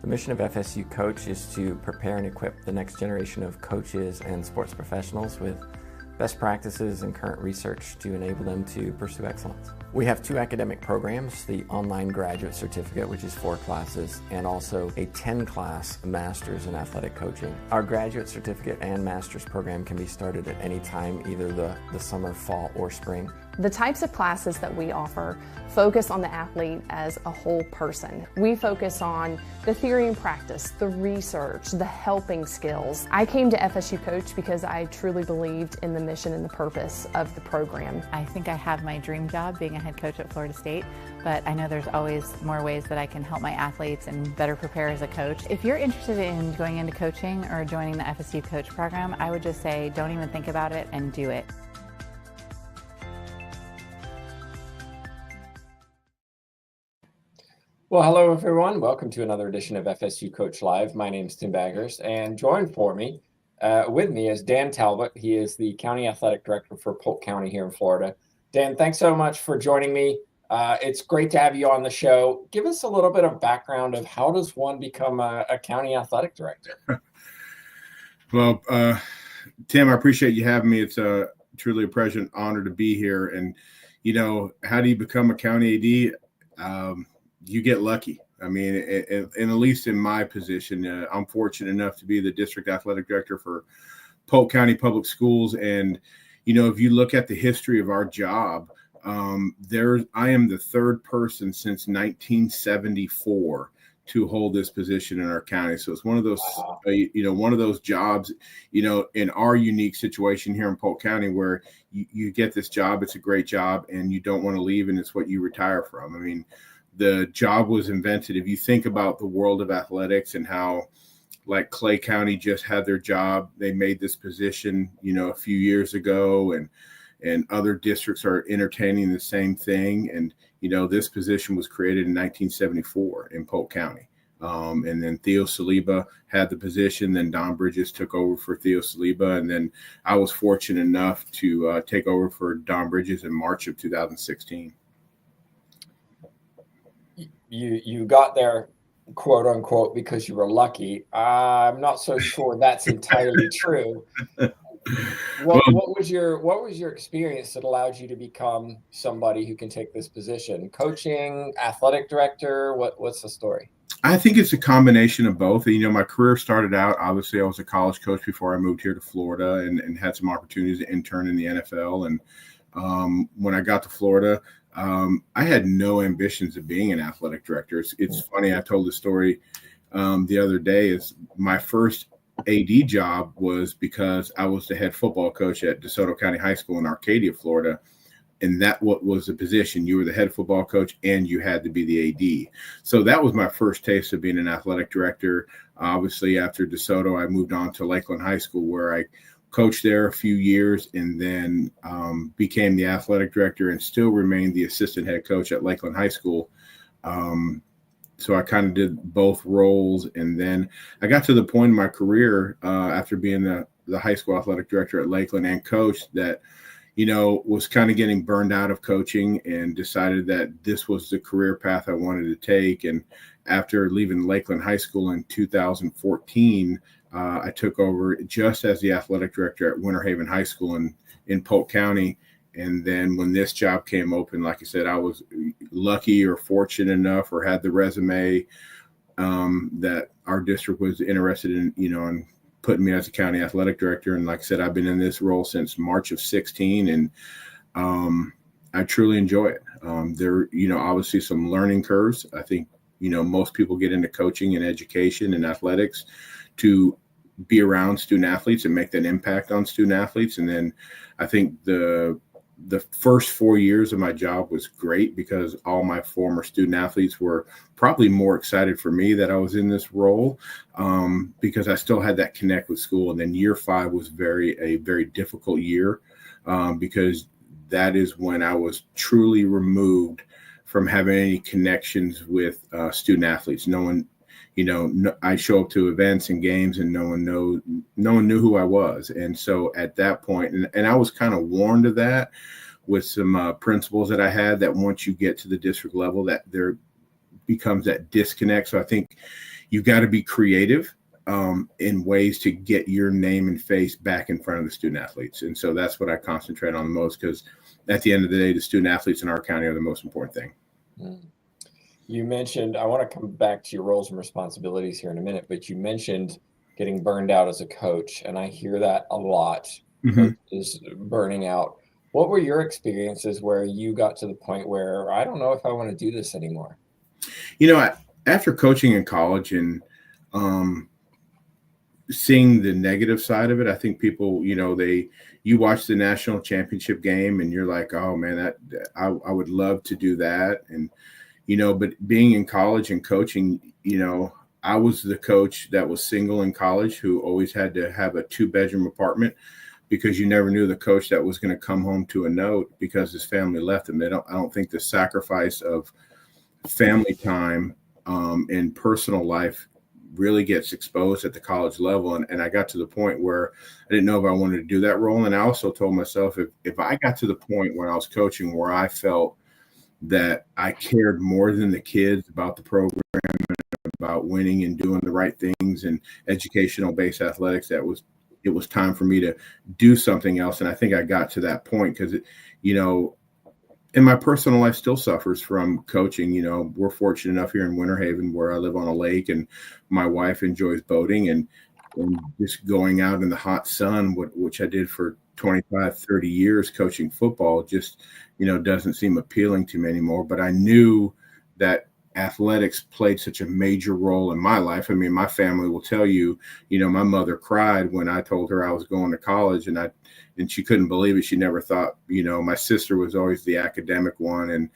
The mission of FSU Coach is to prepare and equip the next generation of coaches and sports professionals with best practices and current research to enable them to pursue excellence. We have 2 academic programs, the online graduate certificate, which is 4 classes, and also a 10-class master's in athletic coaching. Our graduate certificate and master's program can be started at any time, either the summer, fall, or spring. The types of classes that we offer focus on the athlete as a whole person. We focus on the theory and practice, the research, the helping skills. I came to FSU Coach because I truly believed in the mission and the purpose of the program. I think I have my dream job being a head coach at Florida State, but I know there's always more ways that I can help my athletes and better prepare as a coach. If you're interested in going into coaching or joining the FSU Coach program, I would just say don't even think about it and do it. Well, hello everyone. Welcome to another edition of FSU Coach Live. My name is Tim Baggers, and joined with me is Dan Talbot. He is the County Athletic Director for Polk County here in Florida. Dan, thanks so much for joining me. It's great to have you on the show. Give us a little bit of background of how does one become a County Athletic Director? Well, Tim, I appreciate you having me. It's truly a pleasure and honor to be here. And, you know, how do you become a County AD? You get lucky. I mean, and at least in my position, I'm fortunate enough to be the district athletic director for Polk County Public Schools. And, you know, if you look at the history of our job, I am the 3rd person since 1974 to hold this position in our county. So it's one of those, one of those jobs, in our unique situation here in Polk County where you get this job, it's a great job and you don't want to leave, and it's what you retire from. I mean, the job was invented. If you think about the world of athletics and how, like, Clay County just had their job, they made this position, a few years ago, and other districts are entertaining the same thing. And, this position was created in 1974 in Polk County. And then Theo Saliba had the position. Then Don Bridges took over for Theo Saliba. And then I was fortunate enough to take over for Don Bridges in March of 2016. You got there, quote unquote, because you were lucky. I'm not so sure that's entirely true. What was your experience that allowed you to become somebody who can take this position? Coaching, athletic director, what's the story? I think it's a combination of both. My career started out, obviously I was a college coach before I moved here to Florida and had some opportunities to intern in the NFL. And when I got to Florida, I had no ambitions of being an athletic director. It's funny. I told the story the other day. Is my first AD job was because I was the head football coach at DeSoto County High School in Arcadia, Florida. And that what was the position. You were the head football coach and you had to be the AD. So that was my first taste of being an athletic director. Obviously, after DeSoto, I moved on to Lakeland High School, where I coached there a few years and then became the athletic director and still remained the assistant head coach at Lakeland High School. So I kind of did both roles. And then I got to the point in my career after being the high school athletic director at Lakeland and coach that, was kind of getting burned out of coaching and decided that this was the career path I wanted to take. And after leaving Lakeland High School in 2014, I took over just as the athletic director at Winter Haven High School in Polk County. And then when this job came open, like I said, I was lucky or fortunate enough or had the resume that our district was interested in, in putting me as a county athletic director. And like I said, I've been in this role since March of 16, and I truly enjoy it. There, obviously some learning curves. I think, most people get into coaching and education and athletics to be around student athletes and make that impact on student athletes. And then I think the first 4 years of my job was great because all my former student athletes were probably more excited for me that I was in this role because I still had that connect with school. And then year 5 was a very difficult year because that is when I was truly removed from having any connections with student athletes. No one, I show up to events and games and no one knew who I was. And so at that point, and I was kind of warned of that with some principles that I had, that once you get to the district level, that there becomes that disconnect. So I think, you got to be creative in ways to get your name and face back in front of the student athletes. And so that's what I concentrate on the most, because at the end of the day, the student athletes in our county are the most important thing. You mentioned, I want to come back to your roles and responsibilities here in a minute, but you mentioned getting burned out as a coach, and I hear that a lot, is burning out. What were your experiences where you got to the point where I don't know if I want to do this anymore? After coaching in college and seeing the negative side of it, I think people, you watch the national championship game and you're like, oh man, I would love to do that. And, but being in college and coaching, I was the coach that was single in college who always had to have a 2-bedroom apartment, because you never knew the coach that was going to come home to a note because his family left him. I don't think the sacrifice of family time and personal life really gets exposed at the college level. And I got to the point where I didn't know if I wanted to do that role. And I also told myself, if I got to the point when I was coaching where I felt that I cared more than the kids about the program and about winning and doing the right things and educational based athletics, it was time for me to do something else. And I think I got to that point because, and my personal life still suffers from coaching. We're fortunate enough here in Winter Haven where I live on a lake, and my wife enjoys boating and just going out in the hot sun, which I did for 25, 30 years coaching football, just, doesn't seem appealing to me anymore. But I knew that athletics played such a major role in my life. I mean, my family will tell you, my mother cried when I told her I was going to college, and she couldn't believe it. She never thought, my sister was always the academic one. And,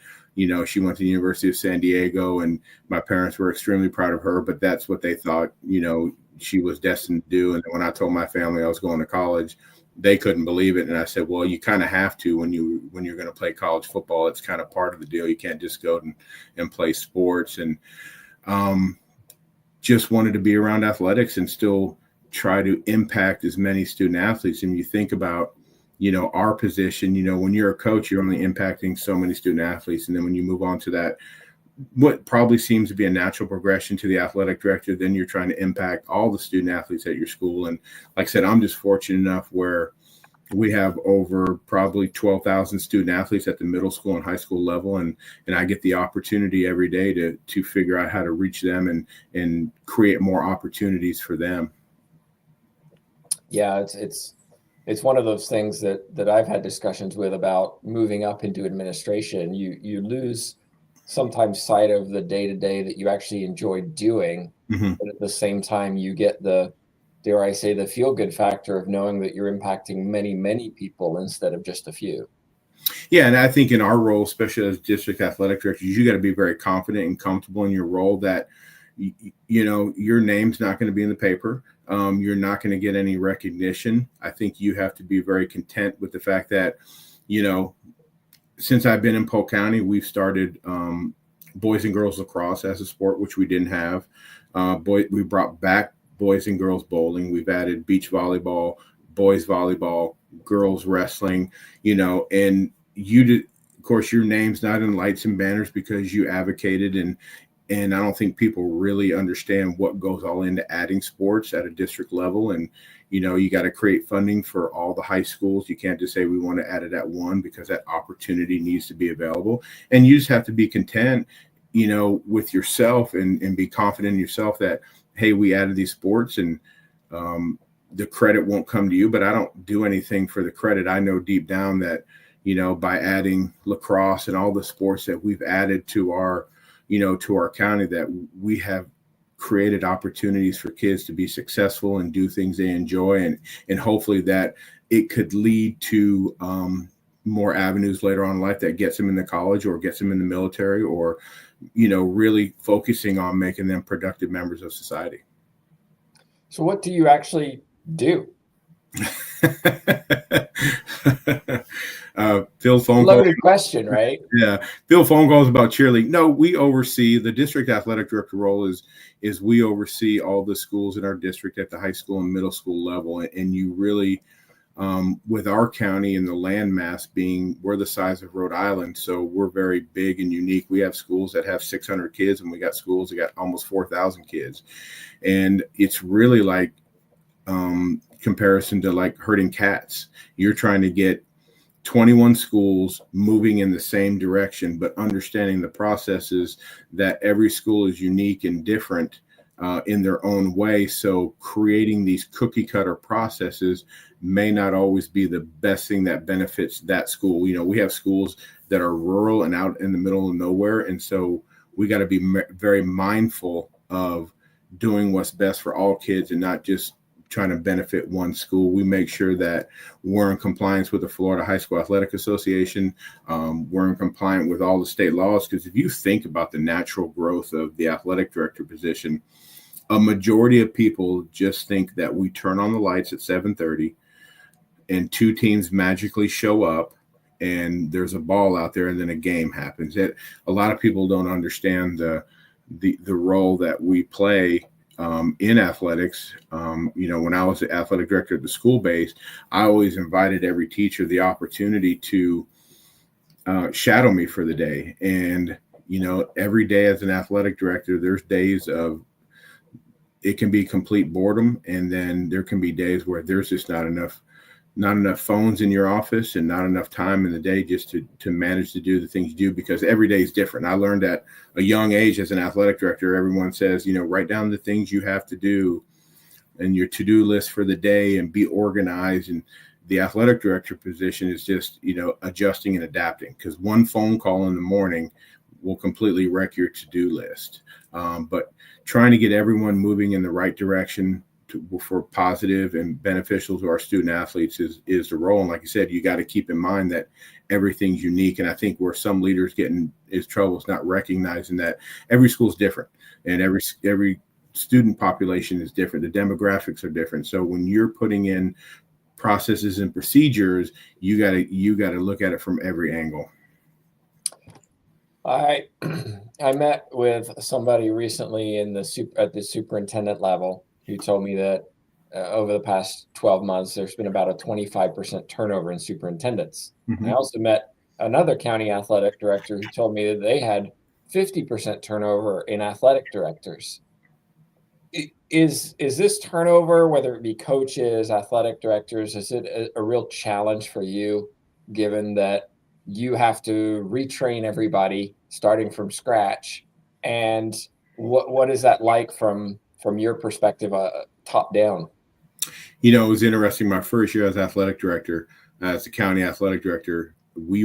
she went to the University of San Diego, and my parents were extremely proud of her, but that's what they thought, she was destined to do. And when I told my family I was going to college, they couldn't believe it. And I said, well, you kind of have to when you're going to play college football. It's kind of part of the deal. You can't just go and play sports. And just wanted to be around athletics and still try to impact as many student athletes. And you think about, our position, when you're a coach, you're only impacting so many student athletes. And then when you move on to that, what probably seems to be a natural progression to the athletic director, then you're trying to impact all the student athletes at your school. And like I said, I'm just fortunate enough where we have over probably 12,000 student athletes at the middle school and high school level. And I get the opportunity every day to figure out how to reach them and create more opportunities for them. Yeah, it's one of those things that I've had discussions with about moving up into administration. You lose sometimes sight of the day-to-day that you actually enjoy doing, but at the same time you get the, dare I say, the feel-good factor of knowing that you're impacting many, many people instead of just a few. Yeah, and I think in our role, especially as district athletic directors, you got to be very confident and comfortable in your role that, your name's not going to be in the paper. You're not going to get any recognition. I think you have to be very content with the fact that, since I've been in Polk County, we've started boys and girls lacrosse as a sport, which we didn't have. We brought back boys and girls bowling. We've added beach volleyball, boys volleyball, girls wrestling, and you did, of course, your name's not in lights and banners because you advocated, and I don't think people really understand what goes all into adding sports at a district level. And, you got to create funding for all the high schools. You can't just say we want to add it at one, because that opportunity needs to be available. And you just have to be content, with yourself and be confident in yourself that, hey, we added these sports and the credit won't come to you, but I don't do anything for the credit. I know deep down that, by adding lacrosse and all the sports that we've added to our county, that we have created opportunities for kids to be successful and do things they enjoy, and hopefully that it could lead to more avenues later on in life that gets them into college or gets them in the military, or really focusing on making them productive members of society. So what do you actually do? Field phone calls. Loaded question, right? Yeah. Field phone calls about cheerleading. No, we oversee, the district athletic director role is we oversee all the schools in our district at the high school and middle school level. And you really with our county and the landmass being, we're the size of Rhode Island, so we're very big and unique. We have schools that have 600 kids, and we got schools that got almost 4,000 kids. And it's really like comparison to like herding cats. You're trying to get 21 schools moving in the same direction, but understanding the processes that every school is unique and different in their own way. So creating these cookie cutter processes may not always be the best thing that benefits that school. You know, we have schools that are rural and out in the middle of nowhere. And so we got to be very mindful of doing what's best for all kids and not just trying to benefit one school. We make sure that we're in compliance with the Florida High School Athletic Association. We're in compliance with all the state laws, because if you think about the natural growth of the athletic director position, a majority of people just think that we turn on the lights at 7:30 and two teams magically show up and there's a ball out there and then a game happens. A lot of people don't understand the role that we play in athletics. You know, when I was the athletic director at the school base, I always invited every teacher the opportunity to shadow me for the day. And, you know, every day as an athletic director, there's days of, it can be complete boredom. And then there can be days where there's just not enough phones in your office and not enough time in the day just to manage to do the things you do, because every day is different. I learned at a young age as an athletic director, everyone says, you know, write down the things you have to do and your to-do list for the day and be organized. And the athletic director position is just, you know, adjusting and adapting, because one phone call in the morning will completely wreck your to-do list. But trying to get everyone moving in the right direction for positive and beneficial to our student athletes is the role. And like I said, you got to keep in mind that everything's unique. And I think where some leaders get in is trouble is not recognizing that every school is different and every student population is different. The demographics are different. So when you're putting in processes and procedures, you got to look at it from every angle. I met with somebody recently at the superintendent level who told me that over the past 12 months, there's been about a 25% turnover in superintendents. Mm-hmm. I also met another county athletic director who told me that they had 50% turnover in athletic directors. Is this turnover, whether it be coaches, athletic directors, is it a real challenge for you, given that you have to retrain everybody starting from scratch? And what is that like from your perspective, top down? You know, it was interesting. My first year as athletic director, as the county athletic director, we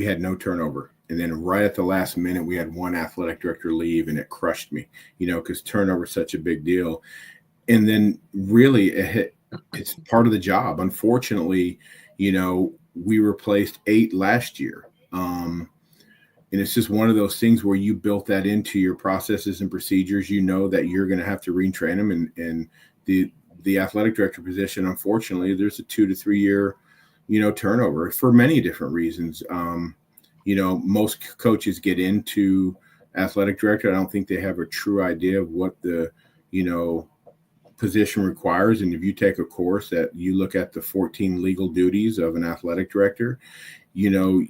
had no turnover. And then right at the last minute, we had one athletic director leave, and it crushed me, you know, because turnover is such a big deal. And then really it's part of the job. Unfortunately, you know, we replaced 8 last year. And it's just one of those things where you built that into your processes and procedures. You know that you're going to have to retrain them. And the athletic director position, unfortunately, there's a 2 to 3 year, you know, turnover for many different reasons. You know, most coaches get into athletic director. I don't think they have a true idea of what the, you know, position requires. And if you take a course that you look at the 14 legal duties of an athletic director, you know,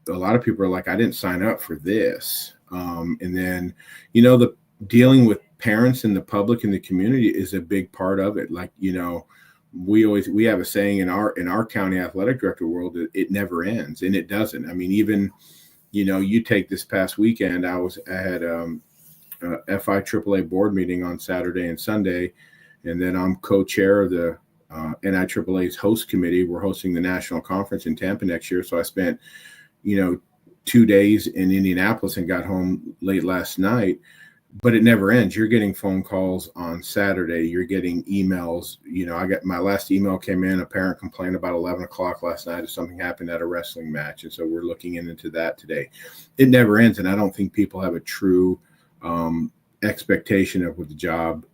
a lot of people are like, I didn't sign up for this. And then, you know, the dealing with parents and the public and the community is a big part of it. Like, you know, we have a saying in our county athletic director world, it never ends, and it doesn't. I mean, even, you know, you take this past weekend, I had a FI AAA board meeting on Saturday and Sunday, and then I'm co-chair of the NIAAA's host committee. We're hosting the national conference in Tampa next year. So I spent, you know, 2 days in Indianapolis and got home late last night, but it never ends. You're getting phone calls on Saturday. You're getting emails. You know, I got my last email came in. A parent complained about 11 o'clock last night if something happened at a wrestling match. And so we're looking into that today. It never ends. And I don't think people have a true expectation of what the job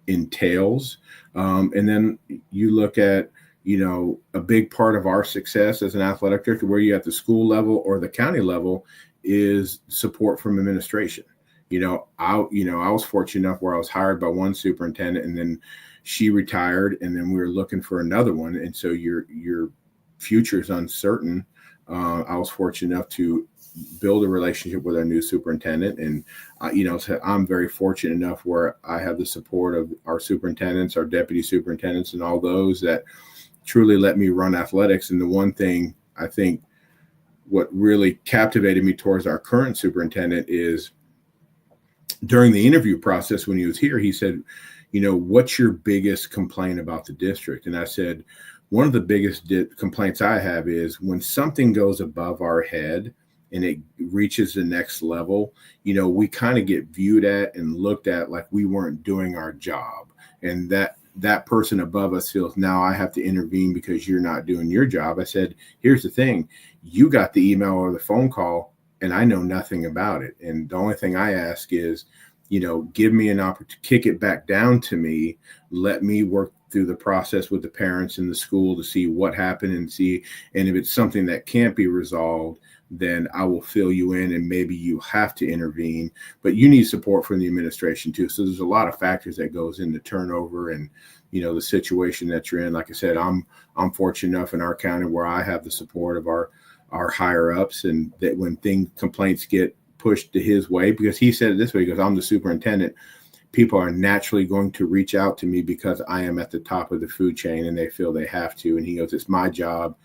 entails. And then you look at, you know, a big part of our success as an athletic director, where you at the school level or the county level, is support from administration. I was fortunate enough where I was hired by one superintendent, and then she retired, and then we were looking for another one. And so your future is uncertain. I was fortunate enough to build a relationship with our new superintendent, and so I'm very fortunate enough where I have the support of our superintendents, our deputy superintendents, and all those that truly let me run athletics. And the one thing I think what really captivated me towards our current superintendent is during the interview process when he was here, he said, what's your biggest complaint about the district? And I said, one of the biggest complaints I have is when something goes above our head and it reaches the next level, we kind of get viewed at and looked at like we weren't doing our job. And that person above us feels, now I have to intervene because you're not doing your job. I said, here's the thing. You got the email or the phone call and I know nothing about it. And the only thing I ask is, give me an opportunity to kick it back down to me. Let me work through the process with the parents in the school to see what happened and if it's something that can't be resolved, then I will fill you in and maybe you have to intervene, but you need support from the administration too. So there's a lot of factors that goes into turnover and, the situation that you're in. Like I said, I'm fortunate enough in our county where I have the support of our higher ups, and that when complaints get pushed to his way, because he said it this way, he goes, I'm the superintendent. People are naturally going to reach out to me because I am at the top of the food chain and they feel they have to. And he goes, it's my job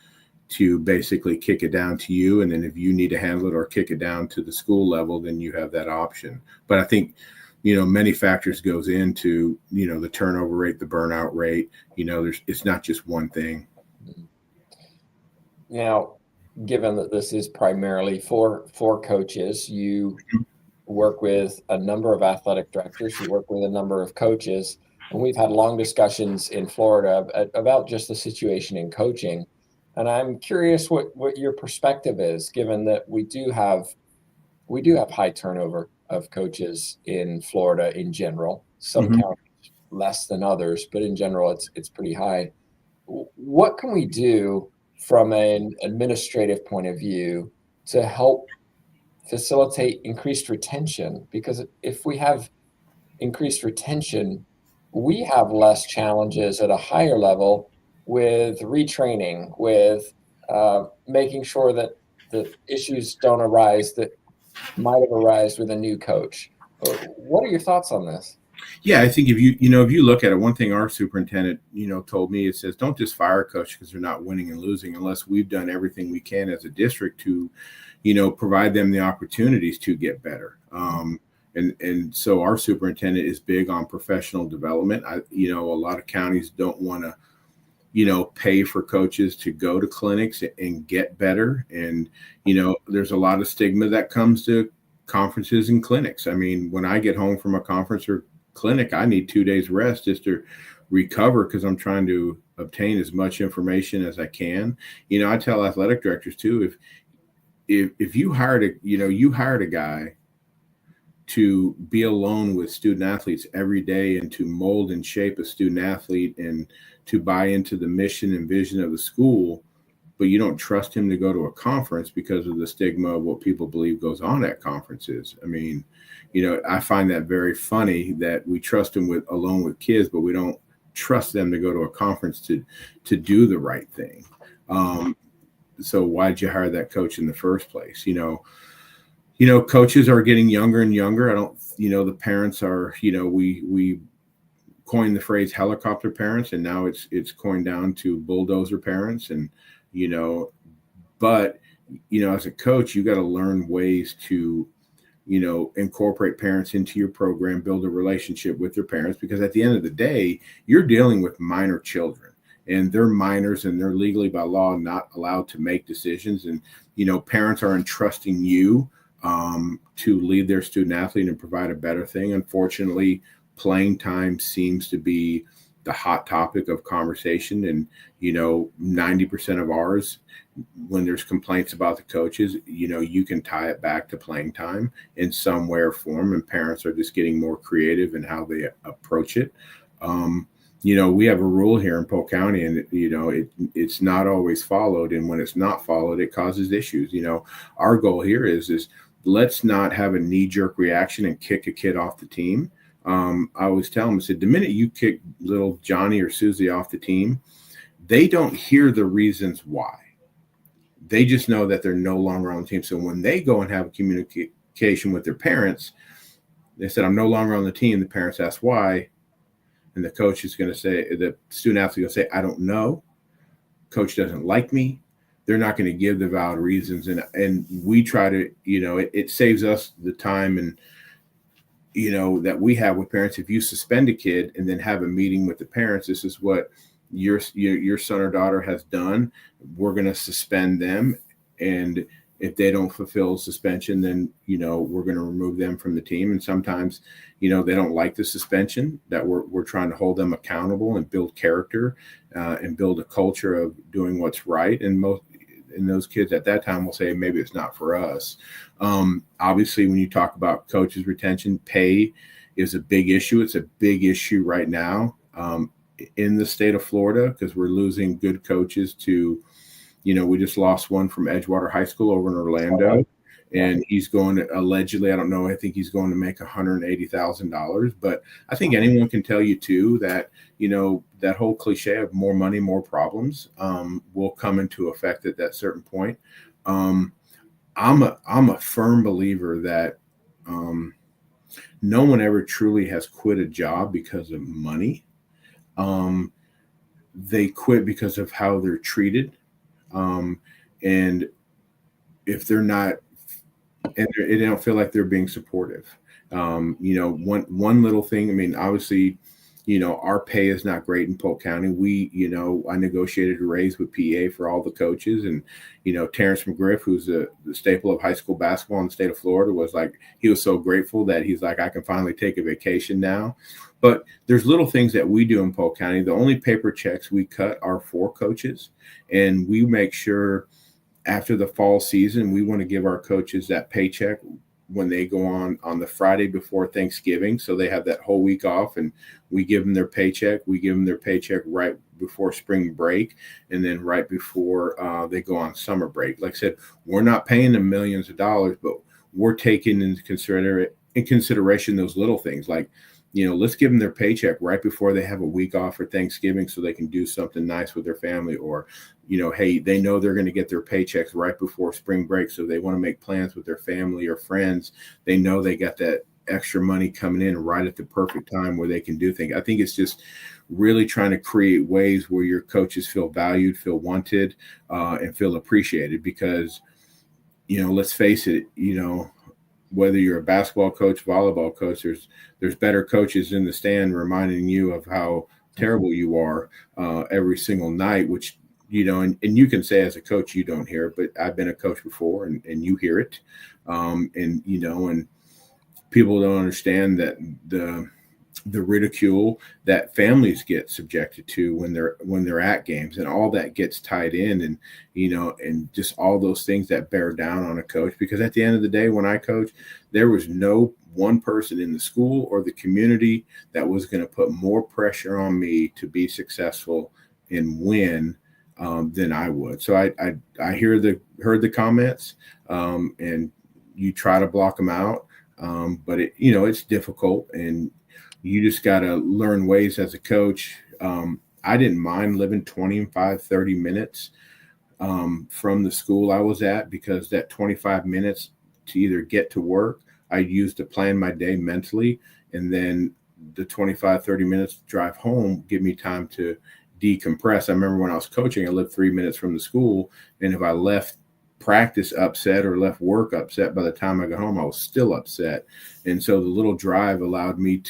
to basically kick it down to you. And then if you need to handle it or kick it down to the school level, then you have that option. But I think, many factors goes into, the turnover rate, the burnout rate, it's not just one thing. Now, given that this is primarily for coaches, you work with a number of athletic directors, you work with a number of coaches, and we've had long discussions in Florida about just the situation in coaching. And I'm curious what your perspective is, given that we do have high turnover of coaches in Florida in general. Some counties less than others, but in general, it's pretty high. What can we do from an administrative point of view to help facilitate increased retention? Because if we have increased retention, we have less challenges at a higher level with retraining, with making sure that the issues don't arise that might have arisen with a new coach. What are your thoughts on this? Yeah, I think if you look at it, one thing our superintendent, told me, it says, don't just fire a coach because they're not winning and losing unless we've done everything we can as a district to, provide them the opportunities to get better. And so our superintendent is big on professional development. A lot of counties don't want to, pay for coaches to go to clinics and get better. And, there's a lot of stigma that comes to conferences and clinics. I mean, when I get home from a conference or clinic, I need 2 days rest just to recover because I'm trying to obtain as much information as I can. I tell athletic directors too, if you hired a guy to be alone with student athletes every day and to mold and shape a student athlete and to buy into the mission and vision of the school, but you don't trust him to go to a conference because of the stigma of what people believe goes on at conferences. I mean, I find that very funny that we trust him alone with kids, but we don't trust them to go to a conference to do the right thing. So why'd you hire that coach in the first place? Coaches are getting younger and younger. The parents are, we coined the phrase helicopter parents, and now it's coined down to bulldozer parents. And, but, as a coach, you got to learn ways to, incorporate parents into your program, build a relationship with their parents, because at the end of the day, you're dealing with minor children and they're minors and they're legally by law not allowed to make decisions. And, parents are entrusting you to lead their student athlete and provide a better thing. Unfortunately, playing time seems to be the hot topic of conversation. And, 90% of ours, when there's complaints about the coaches, you can tie it back to playing time in some way or form. And parents are just getting more creative in how they approach it. We have a rule here in Polk County, and it's not always followed. And when it's not followed, it causes issues. Our goal here is let's not have a knee-jerk reaction and kick a kid off the team. I always tell them, I said, the minute you kick little Johnny or Susie off the team, they don't hear the reasons why. They just know that they're no longer on the team. So when they go and have a communication with their parents, they said, I'm no longer on the team. The parents ask why. And the coach is going to say, the student athlete is going to say, I don't know. Coach doesn't like me. They're not going to give the valid reasons. And we try to, it saves us the time and, that we have with parents. If you suspend a kid and then have a meeting with the parents, this is what your son or daughter has done. We're going to suspend them. And if they don't fulfill suspension, then, we're going to remove them from the team. And sometimes, they don't like the suspension, that we're trying to hold them accountable and build character and build a culture of doing what's right. And those kids at that time will say, maybe it's not for us. Obviously, when you talk about coaches' retention, pay is a big issue. It's a big issue right now in the state of Florida, because we're losing good coaches to, we just lost one from Edgewater High School over in Orlando, and he's going to allegedly, I don't know, I think he's going to make $180,000. But I think anyone can tell you too that, that whole cliche of more money, more problems will come into effect at that certain point. I'm a firm believer that no one ever truly has quit a job because of money. They quit because of how they're treated. And if they're not, and they don't feel like they're being supportive, one little thing, I mean, obviously, our pay is not great in Polk County. I negotiated a raise with PA for all the coaches, and, Terrence McGriff, who's the staple of high school basketball in the state of Florida, he was so grateful that he's like, I can finally take a vacation now. But there's little things that we do in Polk County. The only paper checks we cut are for coaches, and we make sure after the fall season, we want to give our coaches that paycheck when they go on the Friday before Thanksgiving. So they have that whole week off, and we give them their paycheck. We give them their paycheck right before spring break, and then right before they go on summer break. Like I said, we're not paying them millions of dollars, but we're taking into consideration those little things, like, let's give them their paycheck right before they have a week off for Thanksgiving so they can do something nice with their family. Or, hey, they know they're going to get their paychecks right before spring break, so they want to make plans with their family or friends. They know they got that extra money coming in right at the perfect time where they can do things. I think it's just really trying to create ways where your coaches feel valued, feel wanted, and feel appreciated. Because, let's face it, whether you're a basketball coach, volleyball coach, there's better coaches in the stand reminding you of how terrible you are every single night, which, and you can say as a coach, you don't hear it, but I've been a coach before, and you hear it. And people don't understand that the ridicule that families get subjected to when they're at games, and all that gets tied in, and and just all those things that bear down on a coach. Because at the end of the day, when I coach, there was no one person in the school or the community that was going to put more pressure on me to be successful and win than I would. So I heard the comments, and you try to block them out, but it's difficult, and you just got to learn ways as a coach. I didn't mind living 25, 30 minutes from the school I was at, because that 25 minutes to either get to work, I used to plan my day mentally. And then the 25, 30 minutes to drive home give me time to decompress. I remember when I was coaching, I lived 3 minutes from the school. And if I left practice upset or left work upset, by the time I got home, I was still upset. And so the little drive allowed me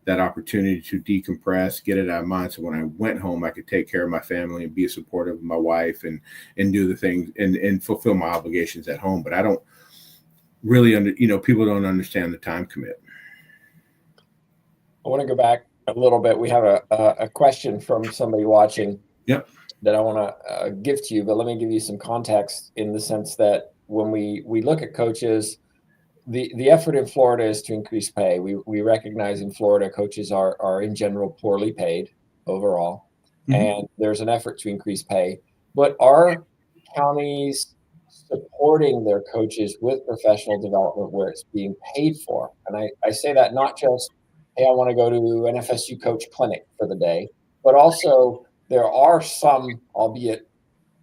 that opportunity to decompress, get it out of mind. So when I went home, I could take care of my family and be supportive of my wife and do the things and fulfill my obligations at home. But I don't really people don't understand the time commit. I want to go back a little bit. We have a question from somebody watching. Yep. That I want to give to you, but let me give you some context in the sense that when we look at coaches, the effort in Florida is to increase pay. We recognize in Florida coaches are in general poorly paid overall, and there's an effort to increase pay. But our county's support supporting their coaches with professional development where it's being paid for. And I say that not just, hey, I want to go to an FSU coach clinic for the day, but also there are some, albeit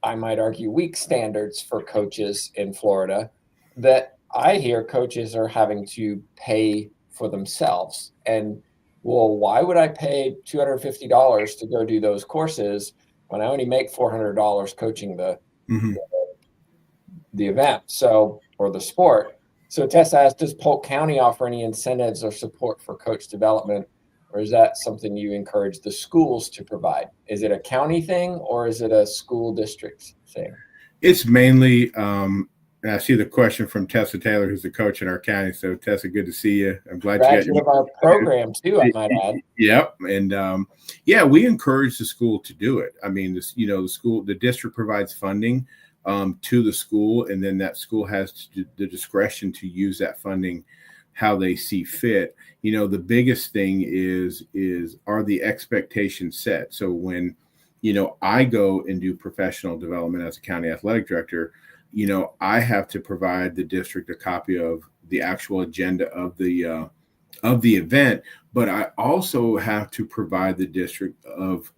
I might argue, weak standards for coaches in Florida that I hear coaches are having to pay for themselves. And well, why would I pay $250 to go do those courses when I only make $400 coaching the event, or the sport? So Tessa asked, does Polk County offer any incentives or support for coach development, or is that something you encourage the schools to provide? Is it a county thing or is it a school district thing? It's mainly, and I see the question from Tessa Taylor, who's the coach in our county. So Tessa, good to see you. I'm glad you got our program too, I might add. Yep. And we encourage the school to do it. I mean, the district provides funding to the school, and then that school has the discretion to use that funding how they see fit. The biggest thing is are the expectations set? So when, I go and do professional development as a county athletic director, I have to provide the district a copy of the actual agenda of the event, but I also have to provide the district of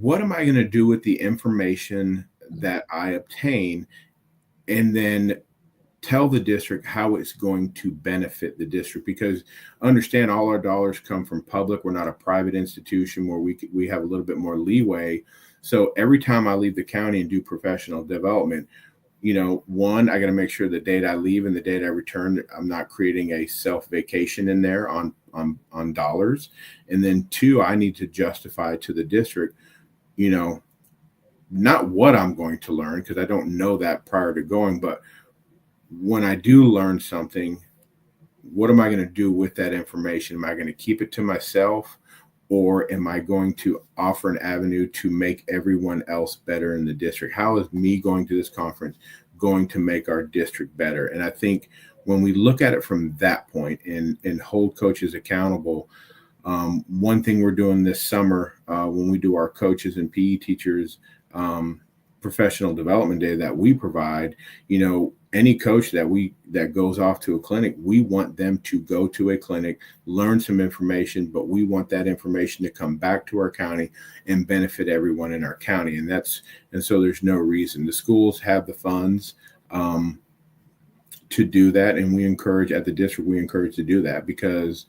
what am I going to do with the information that I obtain, and then tell the district how it's going to benefit the district. Because understand, all our dollars come from public. We're not a private institution where we have a little bit more leeway. So every time I leave the county and do professional development, one, I got to make sure the date I leave and the date I return, I'm not creating a self-vacation in there on dollars. And then two, I need to justify to the district, not what I'm going to learn, because I don't know that prior to going, but when I do learn something, what am I going to do with that information? Am I going to keep it to myself, or am I going to offer an avenue to make everyone else better in the district? How is me going to this conference going to make our district better? And I think when we look at it from that point and hold coaches accountable, one thing we're doing this summer when we do our coaches and PE teachers professional development day that we provide, any coach that goes off to a clinic, we want them to go to a clinic, learn some information, but we want that information to come back to our county and benefit everyone in our county. And so there's no reason. The schools have the funds to do that. And we encourage at the district, to do that because,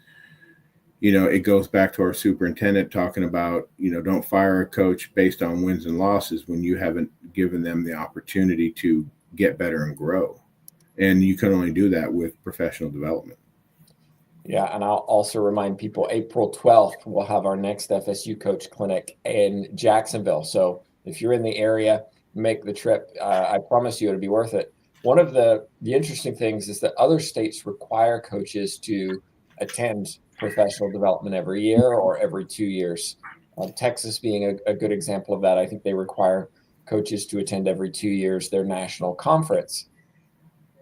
it goes back to our superintendent talking about, don't fire a coach based on wins and losses when you haven't given them the opportunity to get better and grow. And you can only do that with professional development. Yeah. And I'll also remind people, April 12th, we'll have our next FSU coach clinic in Jacksonville. So if you're in the area, make the trip. I promise you it'll be worth it. One of the interesting things is that other states require coaches to attend professional development every year or every 2 years. Texas being a good example of that. I think they require coaches to attend every 2 years their national conference.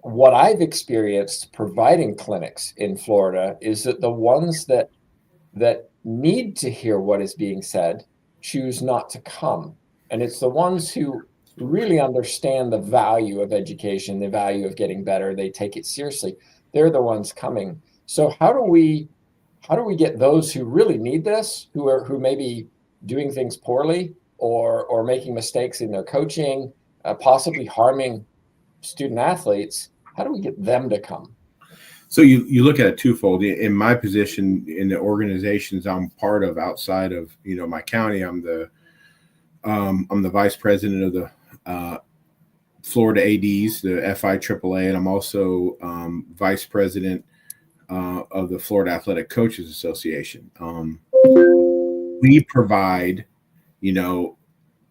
What I've experienced providing clinics in Florida is that the ones that need to hear what is being said choose not to come. And it's the ones who really understand the value of education, the value of getting better, they take it seriously. They're the ones coming. So how do we get those who really need this, who may be doing things poorly or making mistakes in their coaching, possibly harming student athletes? How do we get them to come? So you look at it twofold. In my position in the organizations I'm part of outside of my county, I'm the vice president of the Florida ADs, the FIAAA, and I'm also vice president of the Florida Athletic Coaches Association. We provide,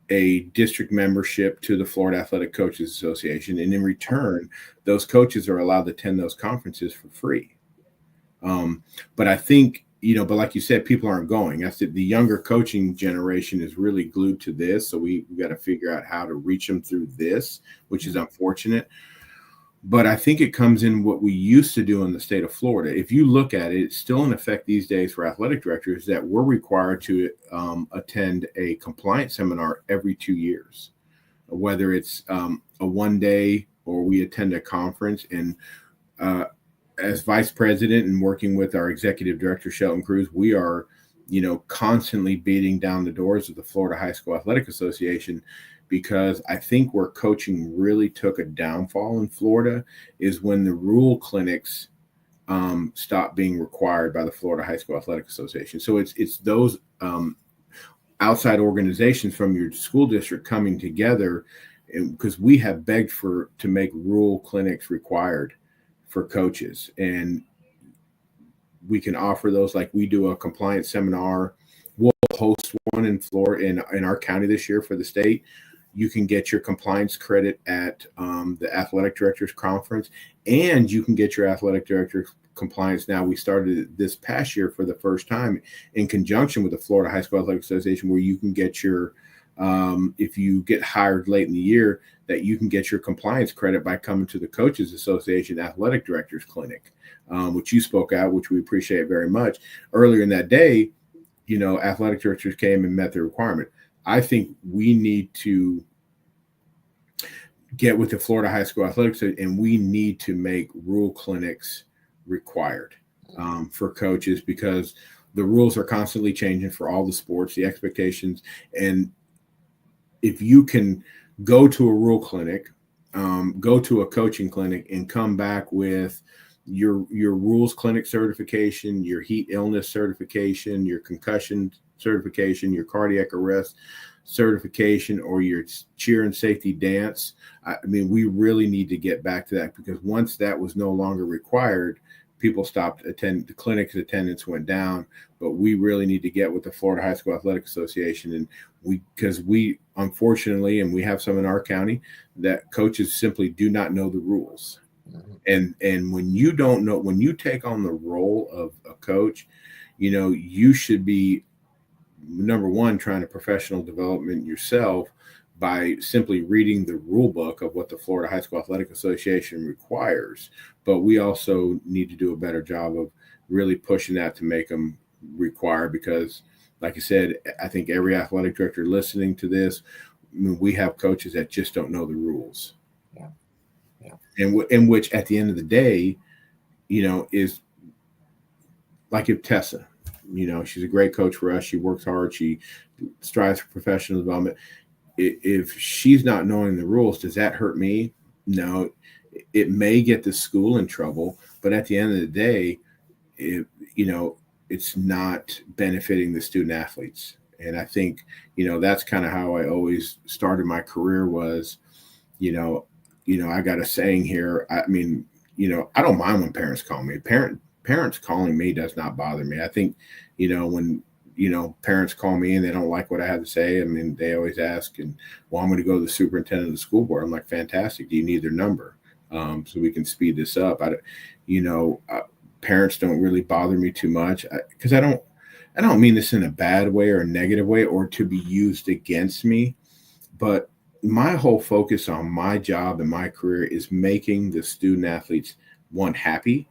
a district membership to the Florida Athletic Coaches Association, and in return, those coaches are allowed to attend those conferences for free. But I think, but like you said, people aren't going. I said the younger coaching generation is really glued to this, so we got to figure out how to reach them through this, which is unfortunate. But I think it comes in what we used to do in the state of Florida. If you look at it, it's still in effect these days for athletic directors that we're required to attend a compliance seminar every 2 years, whether it's a one-day or we attend a conference, and as vice president and working with our executive director, Shelton Cruz, we are, constantly beating down the doors of the Florida High School Athletic Association, because I think where coaching really took a downfall in Florida is when the rural clinics stopped being required by the Florida High School Athletic Association. So it's those outside organizations from your school district coming together, because we have begged to make rural clinics required for coaches, and we can offer those. Like, we do a compliance seminar. We'll host one in Florida in our county this year for the state. You can get your compliance credit at the athletic directors conference, and you can get your athletic director compliance. Now, we started it this past year for the first time in conjunction with the Florida High School Athletic Association, where you can get your, if you get hired late in the year, that you can get your compliance credit by coming to the Coaches Association Athletic Directors Clinic, which you spoke at, which we appreciate very much. Earlier in that day, athletic directors came and met the requirement. I think we need to get with the Florida High School Athletics, and we need to make rural clinics required for coaches, because the rules are constantly changing for all the sports, the expectations. And if you can go to a rural clinic, go to a coaching clinic, and come back with your rules clinic certification, your heat illness certification, your concussion certification, your cardiac arrest certification, or your cheer and safety dance. I mean, we really need to get back to that, because once that was no longer required, people stopped attending. The clinic's attendance went down. But we really need to get with the Florida High School Athletic Association, and because we unfortunately, and we have some in our county, that coaches simply do not know the rules. And when you don't know, when you take on the role of a coach, you should be, number one, trying to professional development yourself by simply reading the rule book of what the Florida High School Athletic Association requires. But we also need to do a better job of really pushing that to make them require, because like I said, I think every athletic director listening to this, we have coaches that just don't know the rules. And which at the end of the day, is like, if Tessa, she's a great coach for us. She works hard. She strives for professional development. If she's not knowing the rules, does that hurt me? No. It may get the school in trouble, but at the end of the day, it's not benefiting the student athletes. And I think, that's kind of how I always started my career was, I got a saying here. I mean, I don't mind when parents call me. Parents calling me does not bother me. I think, when, parents call me and they don't like what I have to say, I mean, they always ask, and, well, I'm going to go to the superintendent of the school board. I'm like, fantastic. Do you need their number? So we can speed this up. Parents don't really bother me too much, because I don't mean this in a bad way or a negative way or to be used against me, but my whole focus on my job and my career is making the student athletes, one, happy,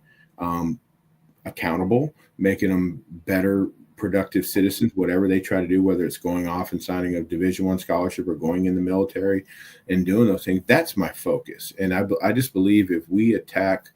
accountable, making them better, productive citizens, whatever they try to do, whether it's going off and signing a Division I scholarship or going in the military and doing those things. That's my focus. And I just believe if we attack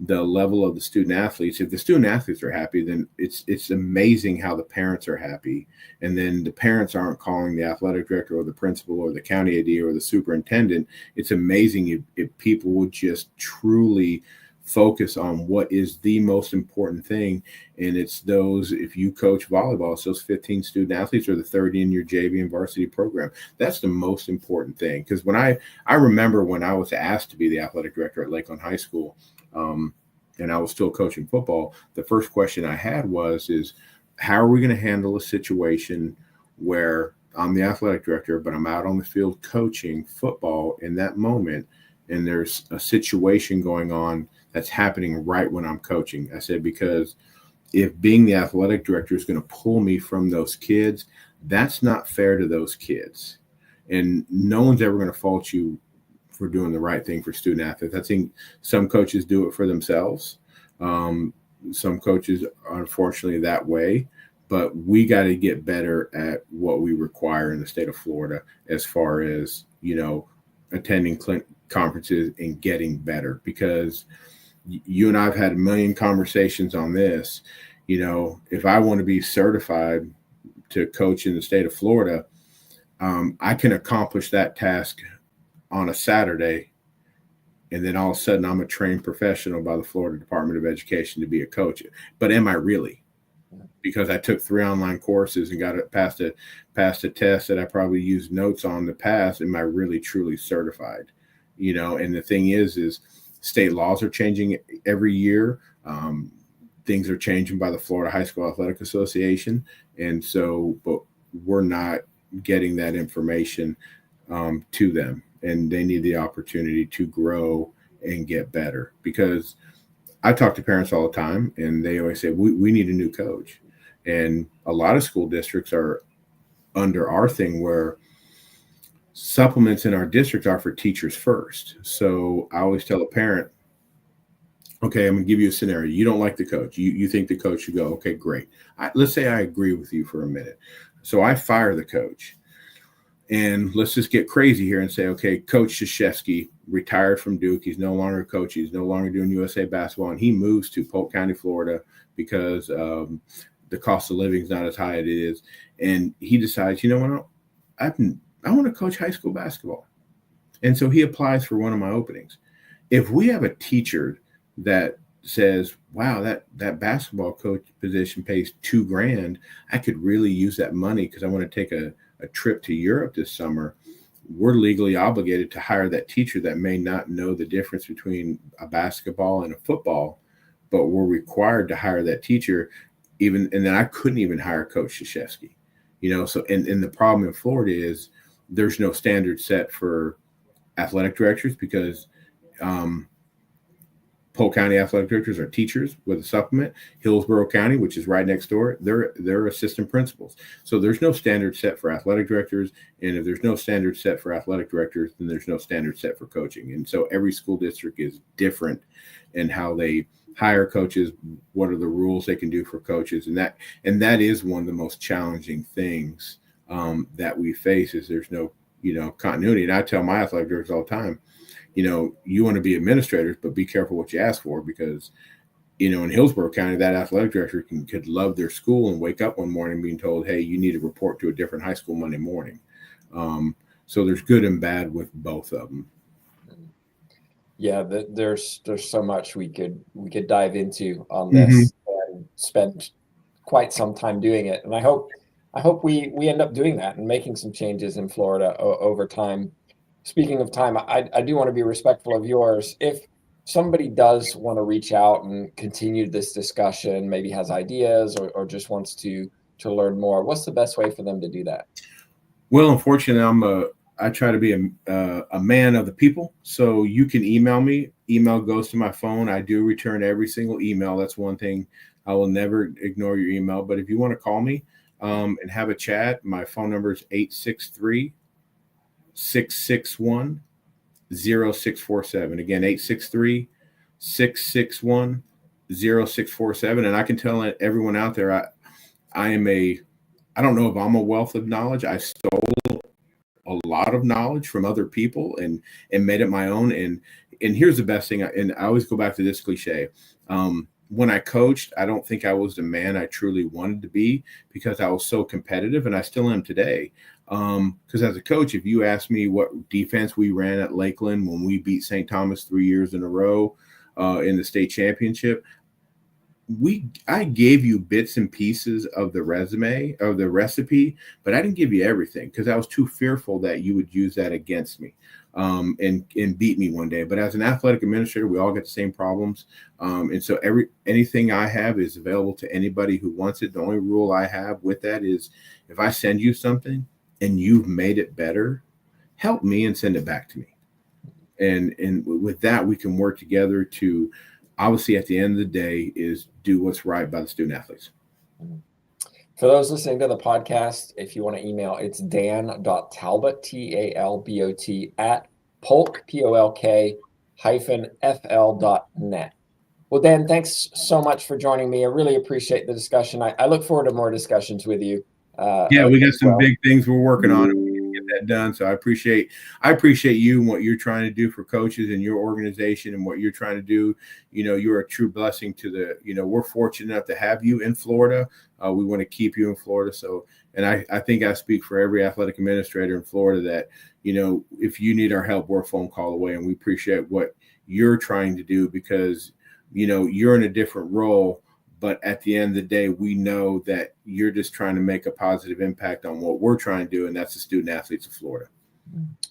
the level of the student athletes, if the student athletes are happy, then it's amazing how the parents are happy. And then the parents aren't calling the athletic director or the principal or the county AD or the superintendent. It's amazing if people would just truly focus on what is the most important thing. And it's those, if you coach volleyball, it's those 15 student athletes or the 30 in your JV and varsity program. That's the most important thing. Because when I remember when I was asked to be the athletic director at Lakeland High School, and I was still coaching football, the first question I had is how are we going to handle a situation where I'm the athletic director, but I'm out on the field coaching football in that moment, and there's a situation going on that's happening right when I'm coaching? I said, because if being the athletic director is going to pull me from those kids, that's not fair to those kids. And no one's ever going to fault you for doing the right thing for student athletes. I think some coaches do it for themselves. Some coaches, unfortunately, that way. But we got to get better at what we require in the state of Florida as far as, attending conferences and getting better, because you and I've had a million conversations on this. If I want to be certified to coach in the state of Florida, I can accomplish that task on a Saturday, and then all of a sudden I'm a trained professional by the Florida Department of Education to be a coach. But am I really? Because I took 3 online courses and got it passed a test that I probably used notes on to pass. Am I really truly certified? And the thing is state laws are changing every year. Things are changing by the Florida High School Athletic Association. And so, but we're not getting that information to them, and they need the opportunity to grow and get better. Because I talk to parents all the time, and they always say, we need a new coach. And a lot of school districts are under our thing where supplements in our district are for teachers first. So I always tell a parent, okay, I'm going to give you a scenario. You don't like the coach. You think the coach should go. Okay, great. Let's say I agree with you for a minute. So I fire the coach. And let's just get crazy here and say, okay, Coach Krzyzewski retired from Duke. He's no longer a coach. He's no longer doing USA basketball. And he moves to Polk County, Florida, because the cost of living is not as high as it is. And he decides, what, I want to coach high school basketball. And so he applies for one of my openings. If we have a teacher that says, wow, that basketball coach position pays $2,000, I could really use that money because I want to take a trip to Europe this summer, we're legally obligated to hire that teacher that may not know the difference between a basketball and a football, but we're required to hire that teacher. And then I couldn't even hire Coach Krzyzewski, so, and the problem in Florida is there's no standard set for athletic directors, because Polk County athletic directors are teachers with a supplement. Hillsborough County, which is right next door, they're assistant principals. So there's no standard set for athletic directors. And if there's no standard set for athletic directors, then there's no standard set for coaching. And so every school district is different in how they hire coaches, what are the rules they can do for coaches. And that is one of the most challenging things that we face, is there's no, continuity. And I tell my athletic directors all the time, you want to be administrators, but be careful what you ask for, because, in Hillsborough County, that athletic director could love their school and wake up one morning being told, hey, you need to report to a different high school Monday morning. So there's good and bad with both of them. Yeah, there's so much we could dive into on this and spend quite some time doing it. And I hope we end up doing that and making some changes in Florida over time. Speaking of time, I do want to be respectful of yours. If somebody does want to reach out and continue this discussion, maybe has ideas or just wants to learn more, what's the best way for them to do that? Well, unfortunately, I try to be a man of the people. So you can email me. Email goes to my phone. I do return every single email. That's one thing. I will never ignore your email. But if you want to call me and have a chat, my phone number is 863-661-0647. Again, 863-661-0647. And I can tell everyone out there, I don't know if I'm a wealth of knowledge. I stole a lot of knowledge from other people and made it my own. And here's the best thing. And I always go back to this cliche. When I coached, I don't think I was the man I truly wanted to be, because I was so competitive, and I still am today. Because as a coach, if you ask me what defense we ran at Lakeland when we beat St. Thomas 3 years in a row in the state championship, I gave you bits and pieces of the resume, of the recipe, but I didn't give you everything, because I was too fearful that you would use that against me and beat me one day. But as an athletic administrator, we all get the same problems. And so anything I have is available to anybody who wants it. The only rule I have with that is, if I send you something and you've made it better, help me and send it back to me. And with that, we can work together to, obviously, at the end of the day, is do what's right by the student athletes. For those listening to the podcast, if you want to email, it's dan.talbot, TALBOT, at polk, POLK, -FL.net. Well, Dan, thanks so much for joining me. I really appreciate the discussion. I look forward to more discussions with you. We got some big things we're working on. If we can get that done. So I appreciate you and what you're trying to do for coaches and your organization and what you're trying to do. You're a true blessing to the, we're fortunate enough to have you in Florida. We want to keep you in Florida. So, and I think I speak for every athletic administrator in Florida that, if you need our help, we're a phone call away, and we appreciate what you're trying to do because, you're in a different role. But at the end of the day, we know that you're just trying to make a positive impact on what we're trying to do, and that's the student athletes of Florida.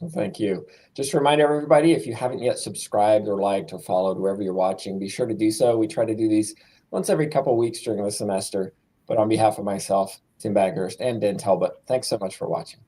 Well, thank you. Just a reminder, everybody, if you haven't yet subscribed or liked or followed wherever you're watching, be sure to do so. We try to do these once every couple of weeks during the semester. But on behalf of myself, Tim Baghurst, and Ben Talbot, thanks so much for watching.